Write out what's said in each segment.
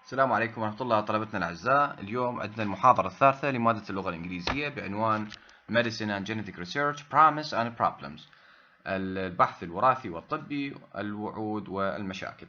السلام عليكم ورحمة الله طلبتنا الأعزاء. اليوم عندنا المحاضرة الثالثة لمادة اللغة الإنجليزية بعنوان Medicine and Genetic Research Promise and Problems. البحث الوراثي والطبي، الوعود والمشاكل.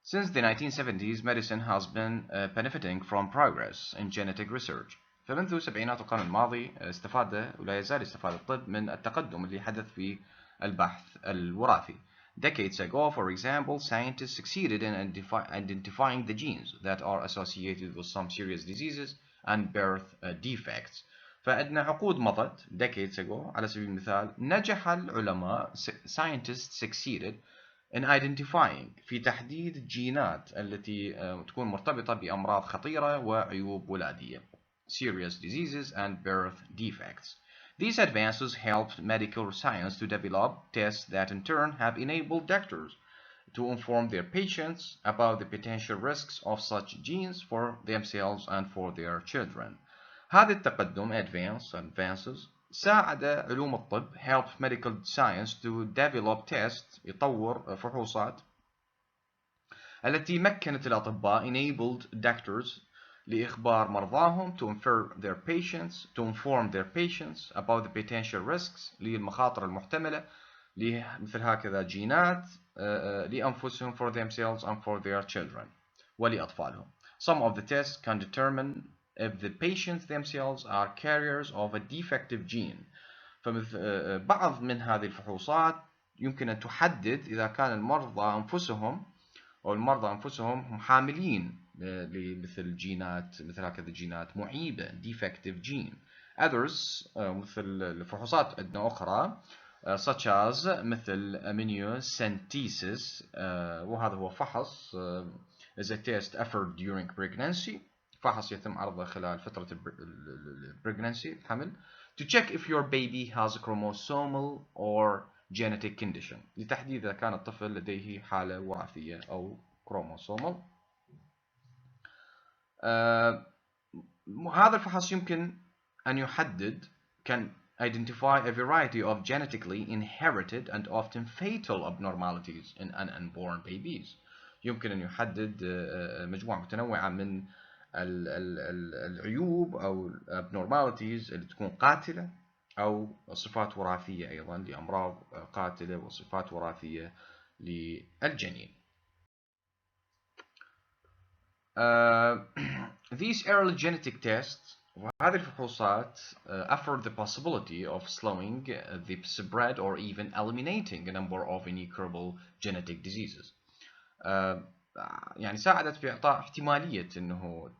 Since the 1970s, medicine has been benefiting from progress in genetic research. فمنذ سبعينات القرن الماضي استفاد ولا يزال يستفاد الطب من التقدم اللي حدث في البحث الوراثي. Decades ago, for example, scientists succeeded in identifying the genes that are associated with some serious diseases and birth defects. فعندنا عقود مضت decades ago على سبيل المثال نجح العلماء scientists succeeded in identifying في تحديد الجينات التي تكون مرتبطة بأمراض خطيرة وعيوب ولادية serious diseases and birth defects. These advances helped medical science to develop tests that in turn have enabled doctors to inform their patients about the potential risks of such genes for themselves and for their children. هذا التقدم advances ساعد علوم الطب helped medical science to develop tests يطور فحوصات التي مكنت الأطباء enabled doctors لإخبار مرضاهم to inform their patients about the potential risks للمخاطر المحتملة لمثل هكذا جينات لأنفسهم for themselves and for their children ولأطفالهم. Some of the tests can determine if the patients themselves are carriers of a defective gene. فبعض من هذه الفحوصات يمكن أن تحدد إذا كان المرضى أنفسهم هم حاملين لمثل جينات مثل هكذا جينات معيبة defective gene. Others مثل الفحوصات عندنا أخرى such as مثل amniocentesis وهذا هو فحص is a test offered during pregnancy. فحص يتم عرضه خلال فترة pregnancy الحمل to check if your baby has a chromosomal or genetic condition لتحديد إذا كان الطفل لديه حالة وراثية أو chromosomal. هذا الفحص يمكن أن يحدد can identify a variety of genetically inherited and often fatal abnormalities in unborn babies. يمكن أن يحدد مجموعة متنوعة من العيوب أو abnormalities اللي تكون قاتلة أو صفات وراثية أيضا لأمراض قاتلة وصفات وراثية للجنين. These early genetic tests وهذه الفحوصات offer the possibility of slowing the spread or even eliminating a number of incurable genetic diseases. يعني ساعدت في إعطاء احتمالية أنه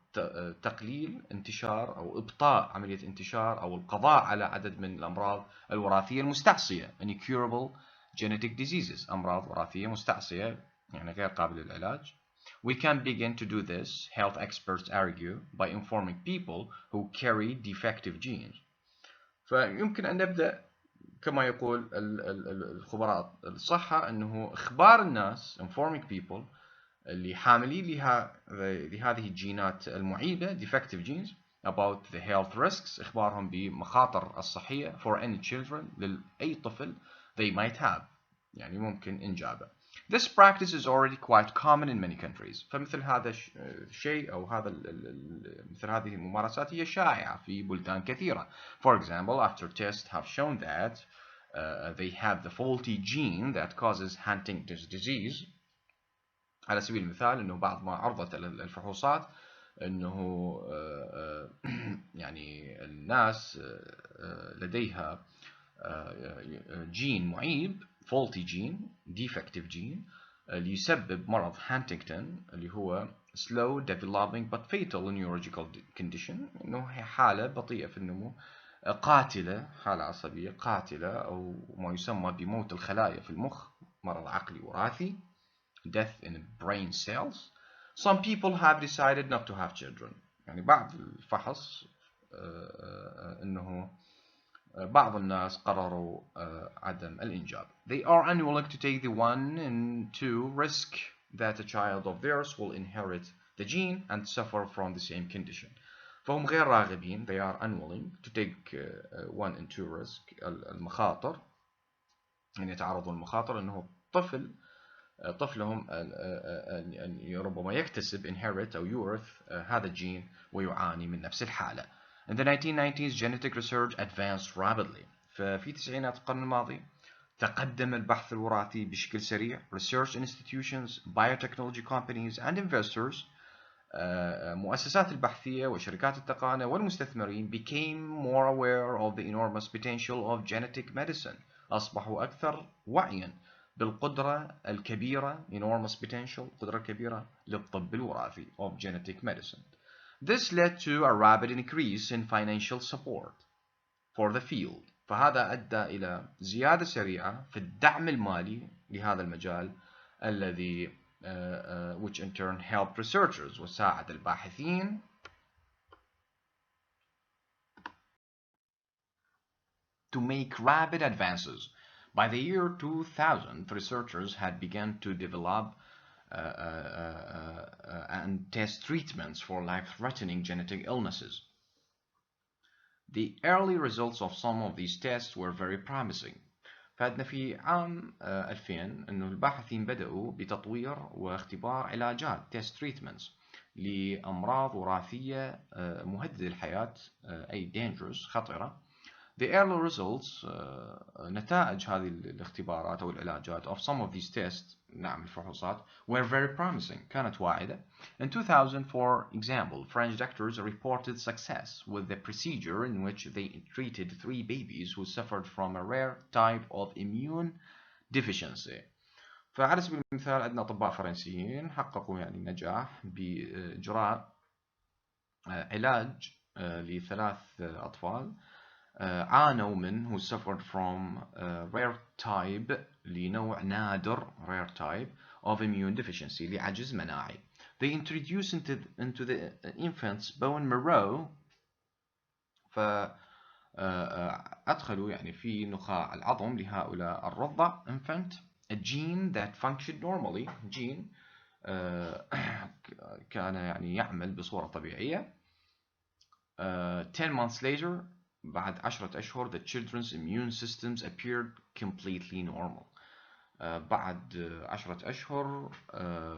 تقليل انتشار أو إبطاء عملية انتشار أو القضاء على عدد من الأمراض الوراثية المستعصية incurable genetic diseases أمراض وراثية مستعصية يعني غير قابلة للعلاج. We can begin to do this, health experts argue, by informing people who carry defective genes. فيمكن أن نبدأ كما يقول الخبراء الصحة أنه إخبار الناس informing people اللي حاملين لهذه الجينات المعيبة defective genes about the health risks إخبارهم بمخاطر الصحية for any children لأي طفل they might have يعني ممكن إنجابه. This practice is already quite common in many countries. فمثل هذا الشيء أو مثل هذه الممارسات هي شائعة في بلدان كثيرة. For example, after tests have shown that they have the faulty gene that causes Huntington's disease. على سبيل المثال أنه بعض ما عرضت الفحوصات أنه يعني الناس لديها جين معيب faulty gene defective gene اللي يسبب مرض هانتنغتون اللي هو slow developing but fatal neurological condition إنه هي حالة بطيئة في النمو قاتلة حالة عصبية قاتلة أو ما يسمى بموت الخلايا في المخ مرض عقلي وراثي death in brain cells. Some people have decided not to have children. يعني بعد الفحص إنه بعض الناس قرروا عدم الإنجاب. They are unwilling to take the 1 and 2 risk that a child of theirs will inherit the gene and suffer from the same condition. فهم غير راغبين. They are unwilling to take 1 and 2 risk المخاطر يعني يتعرضوا للمخاطر إنه طفل طفلهم أن ربما يكتسب inherit أو يورث هذا الجين ويعاني من نفس الحالة. In the 1990s genetic research advanced rapidly. ففي تسعينات القرن الماضي تقدم البحث الوراثي بشكل سريع. Research institutions, biotechnology companies and investors مؤسسات البحثية وشركات التقنية والمستثمرين became more aware of the enormous potential of genetic medicine. أصبحوا أكثر وعيا بالقدرة الكبيرة enormous potential قدرة كبيرة للطب الوراثي of genetic medicine. This led to a rapid increase in financial support for the field. فهذا أدى إلى زيادة سريعة في الدعم المالي لهذا المجال الذي which in turn helped researchers وساعد الباحثين to make rapid advances. By the year 2000, researchers had begun to develop and test treatments for life-threatening genetic illnesses. The early results of some of these tests were very promising. فادنا في عام 2000 أنه الباحثين بدأوا بتطوير واختبار علاجات test treatments لأمراض وراثية مهددة للحياة أي dangerous خطرة. The early results نتائج هذه الاختبارات أو العلاجات of some of these tests نعم الفحوصات were very promising كانت واعدة. In 2000, for example, French doctors reported success with the procedure in which they treated 3 babies who suffered from a rare type of immune deficiency. فعلى سبيل المثال عندنا أطباء فرنسيين حققوا يعني نجاح بإجراء علاج ل3 أطفال عانوا من who suffered from rare type لنوع نادر rare type of immune deficiency لعجز مناعي. They introduced into the infant's bone marrow فأدخلوا يعني في نخاع العظم لهؤلاء الرضع infant a gene that functioned normally gene كان يعني يعمل بصورة طبيعية. 10 months later بعد 10 أشهر the children's immune systems appeared completely normal. بعد 10 أشهر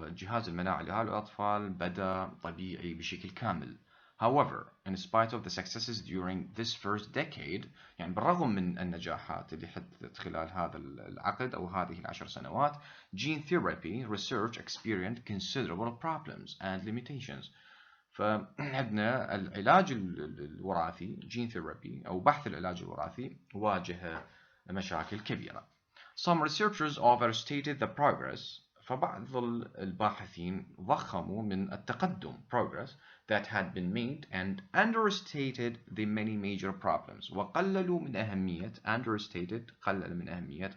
جهاز المناعة لهؤلاء الأطفال بدأ طبيعي بشكل كامل. However, in spite of the successes during this first decade يعني بالرغم من النجاحات اللي حدثت خلال هذا العقد أو هذه ال10 سنوات gene therapy research experienced considerable problems and limitations. فعندنا العلاج الوراثي gene therapy أو بحث العلاج الوراثي واجه مشاكل كبيرة. Some researchers overstated the progress. فبعض الباحثين ضخموا من التقدم progress that had been made and understated the many major problems. وقللوا من أهمية understated قلل من أهمية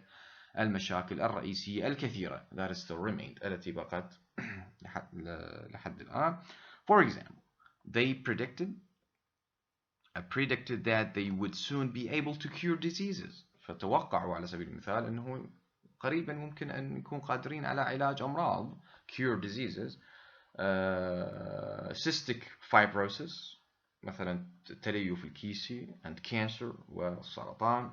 المشاكل الرئيسية الكثيرة that still remained التي بقت لحد الآن. For example, they predicted that they would soon be able to cure diseases. فتوقعوا على سبيل المثال أنه قريبا ممكن أن يكون قادرين على علاج أمراض cure diseases cystic fibrosis مثلا التليف الكيسي and cancer والسرطان.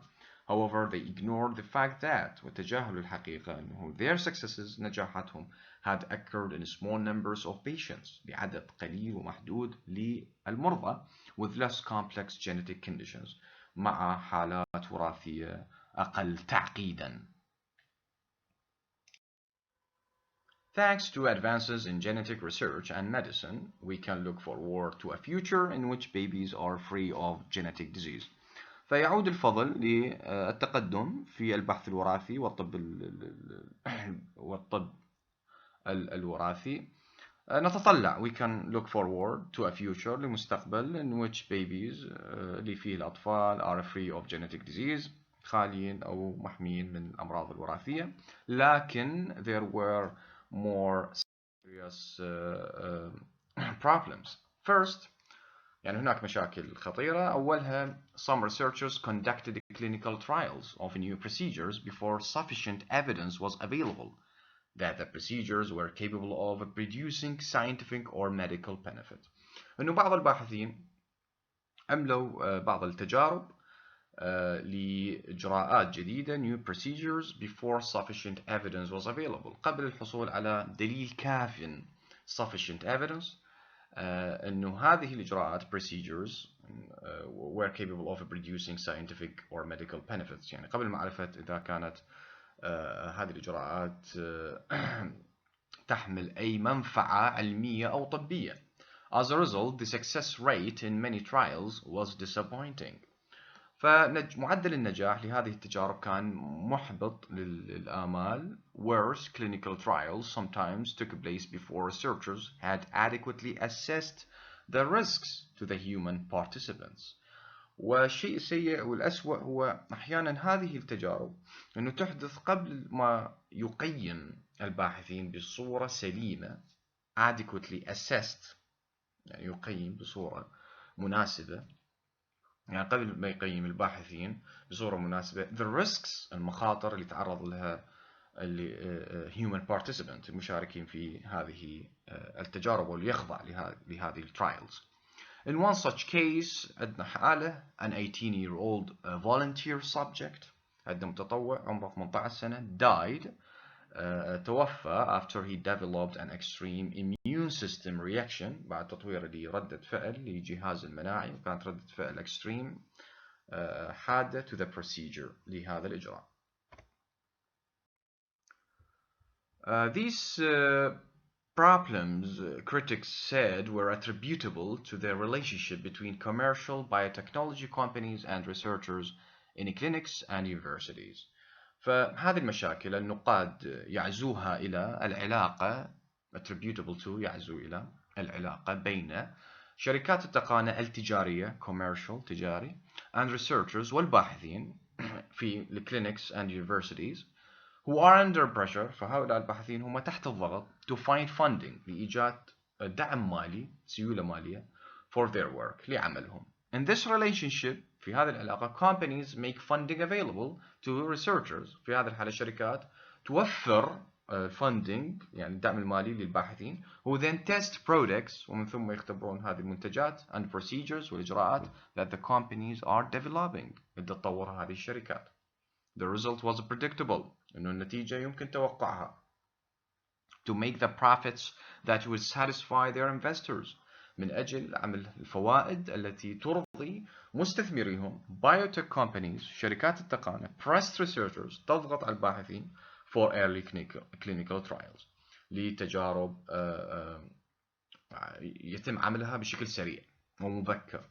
However, they ignored the fact that وتجاهلوا الحقيقة أنه their successes نجاحاتهم had occurred in small numbers of patients بعدد قليل ومحدود للمرضى with less complex genetic conditions مع حالات وراثية أقل تعقيدا. Thanks to advances in genetic research and medicine, we can look forward to a future in which babies are free of genetic disease. فيعود الفضل للتقدم في البحث الوراثي والطب الوراثي. نتطلع we can look forward to a future لمستقبل in which babies اللي فيه الأطفال are free of genetic disease خاليين أو محميين من الأمراض الوراثية. لكن there were more serious problems. First, يعني هناك مشاكل خطيرة. أولها some researchers conducted clinical trials of new procedures before sufficient evidence was available that the procedures were capable of producing scientific or medical benefit. إنه بعض الباحثين عملوا بعض التجارب لإجراءات جديدة new procedures before sufficient evidence was available قبل الحصول على دليل كاف sufficient evidence أنه هذه الإجراءات procedures were capable of producing scientific or medical benefits يعني قبل معرفة إذا كانت هذه الإجراءات تحمل أي منفعة علمية أو طبية. As a result, the success rate in many trials was disappointing. فمعدل النجاح لهذه التجارب كان محبط للآمال. Worse clinical trials sometimes took place before researchers had adequately assessed the risks to the human participants. والشيء السيء والأسوأ هو أحيانا هذه التجارب أنه تحدث قبل ما يقيم الباحثين بصورة سليمة adequately assessed يعني يقيم بصورة مناسبة يعني قبل ما يقيم الباحثين بصورة مناسبة the risks المخاطر اللي تعرض لها human participant المشاركين في هذه التجارب واللي يخضع لهذه الترايلز. In one such case عندنا حالة an 18-year-old volunteer subject عندنا متطوع عمره 18 سنة died توفى after he developed an extreme immune system reaction بعد تطوير لردة فعل لجهاز المناعي وكانت ردة فعل extreme حادة to the procedure لهذا الإجراء. These problems critics said were attributable to the relationship between commercial biotechnology companies and researchers in clinics and universities. فهذه المشاكل النقاد يعزوها إلى العلاقة attributable to يعزو إلى العلاقة بين شركات التقنية التجارية commercial تجاري and researchers والباحثين في clinics and universities who are under pressure فهؤلاء الباحثين هم تحت الضغط to find funding لإيجاد دعم مالي سيولة مالية for their work لعملهم. In this relationship في هذه العلاقة companies make funding available to researchers في هذه الحالة الشركات توفر funding يعني الدعم المالي للباحثين who then test products ومن ثم يختبرون هذه المنتجات and procedures والإجراءات that the companies are developing اللي تطورها هذه الشركات. The result was predictable إنه النتيجة يمكن توقعها to make the profits that would satisfy their investors من أجل عمل الفوائد التي ترضي مستثمريهم biotech companies شركات التقنية pressed researchers تضغط على الباحثين for early clinical trials لتجارب يتم عملها بشكل سريع ومبكر.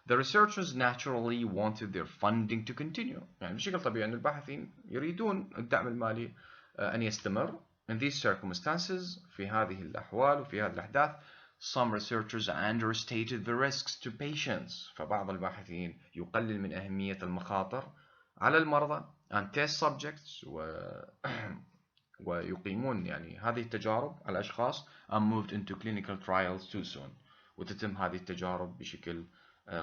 The researchers naturally wanted their funding to continue يعني بشكل طبيعي أن الباحثين يريدون الدعم المالي أن يستمر. In these circumstances في هذه الأحوال وفي هذه الأحداث some researchers understated the risks to patients فبعض الباحثين يقلل من أهمية المخاطر على المرضى and test subjects ويقيمون يعني هذه التجارب على الأشخاص and moved into clinical trials too soon وتتم هذه التجارب بشكل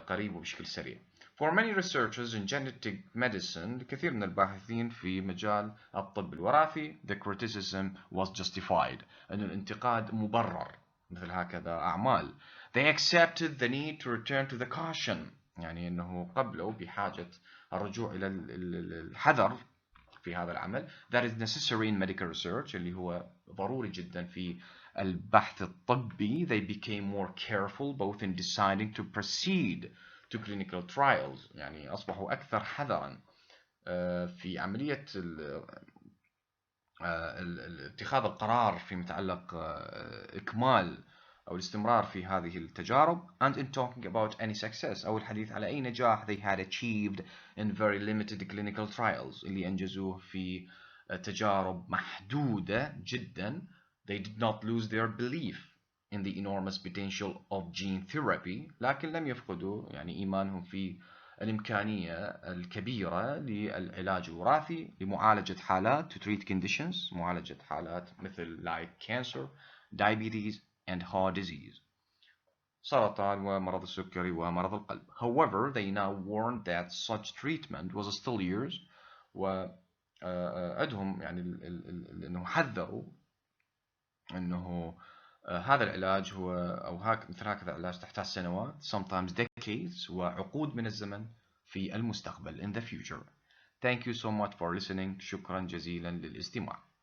قريب وبشكل سريع. For many researchers in genetic medicine الكثير من الباحثين في مجال الطب الوراثي the criticism was justified أن الانتقاد مبرر مثل هكذا أعمال. They accepted the need to return to the caution يعني أنه قبلوا بحاجة الرجوع إلى الحذر في هذا العمل that is necessary in medical research اللي هو ضروري جدا في البحث الطبي. They became more careful both in deciding to proceed to clinical trials يعني أصبحوا أكثر حذرا في عملية اتخاذ القرار في متعلق إكمال أو الاستمرار في هذه التجارب and in talking about any success أو الحديث على أي نجاح they had achieved in very limited clinical trials اللي أنجزوه في تجارب محدودة جدا. They did not lose their belief in the enormous potential of gene therapy لكن لم يفقدوا يعني إيمانهم في الإمكانية الكبيرة للعلاج الوراثي لمعالجة حالات to treat conditions معالجة حالات مثل like cancer, diabetes and heart disease سرطان ومرض السكري ومرض القلب. However, they now warned that such treatment was still years وعدهم يعني أنه حذروا أنه هذا العلاج هو أو مثل هكذا العلاج تحتاج سنوات sometimes decades وعقود من الزمن في المستقبل in the future. Thank you so much for listening. شكرا جزيلا للاستماع.